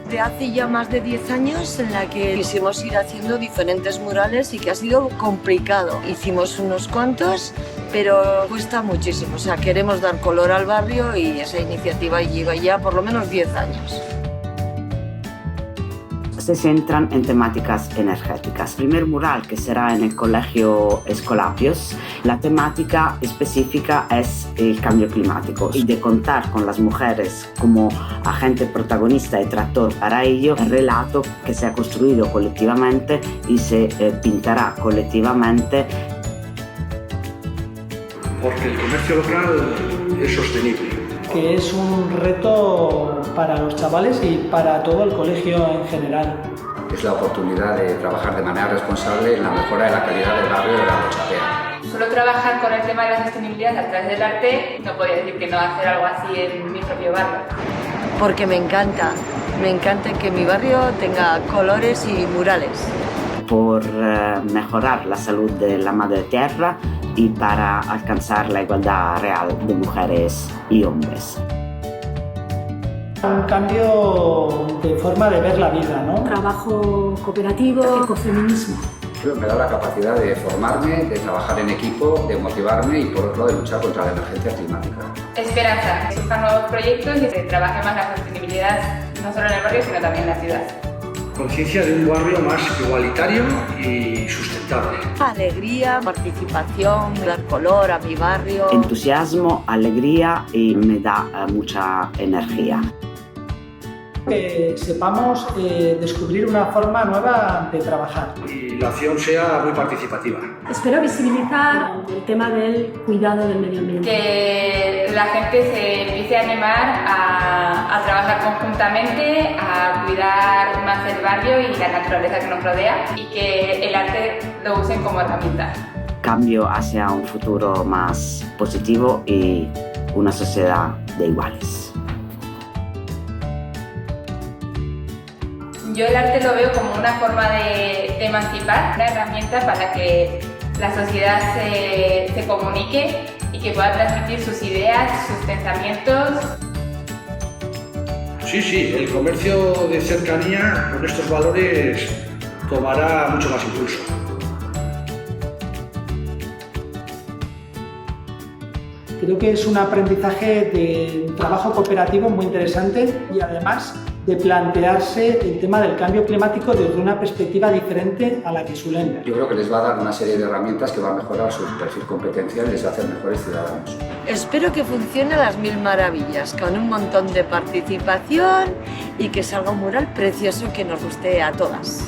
de hace ya más de 10 años en la que quisimos ir haciendo diferentes murales y que ha sido complicado. Hicimos unos cuantos, pero cuesta muchísimo. O sea, queremos dar color al barrio y esa iniciativa lleva ya por lo menos 10 años. Se centran en temáticas energéticas. El primer mural, que será en el Colegio Escolapios, la temática específica es el cambio climático y de contar con las mujeres como agente protagonista y tractor para ello, el relato que se ha construido colectivamente y se pintará colectivamente. Porque el comercio local es sostenible. Que es un reto para los chavales y para todo el colegio en general. Es la oportunidad de trabajar de manera responsable en la mejora de la calidad del barrio de la Rochapea. Solo trabajar con el tema de la sostenibilidad a través del arte, no podría decir que no hacer algo así en mi propio barrio. Porque me encanta que mi barrio tenga colores y murales. Por mejorar la salud de la madre tierra y para alcanzar la igualdad real de mujeres y hombres. Un cambio de forma de ver la vida, ¿no? Trabajo cooperativo, ecofeminismo. Me da la capacidad de formarme, de trabajar en equipo, de motivarme y por otro lado de luchar contra la emergencia climática. Esperanza, que surjan nuevos proyectos y se trabaje más la sostenibilidad no solo en el barrio sino también en la ciudad. Conciencia de un barrio más igualitario y sustentable. Alegría, participación, dar color a mi barrio. Entusiasmo, alegría y me da mucha energía. Que sepamos descubrir una forma nueva de trabajar. Y la acción sea muy participativa. Espero visibilizar el tema del cuidado del medio ambiente. Que la gente se empiece a animar a trabajar conjuntamente, a cuidar más el barrio y la naturaleza que nos rodea y que el arte lo usen como herramienta. Cambio hacia un futuro más positivo y una sociedad de iguales. Yo el arte lo veo como una forma de emancipar, una herramienta para que la sociedad se comunique y que pueda transmitir sus ideas, sus pensamientos. Sí, el comercio de cercanía con estos valores tomará mucho más impulso. Creo que es un aprendizaje de trabajo cooperativo muy interesante y además de plantearse el tema del cambio climático desde una perspectiva diferente a la que suelen ver. Yo creo que les va a dar una serie de herramientas que va a mejorar su perfil competencial y les va a hacer mejores ciudadanos. Espero que funcione a las mil maravillas, con un montón de participación y que salga un mural precioso que nos guste a todas.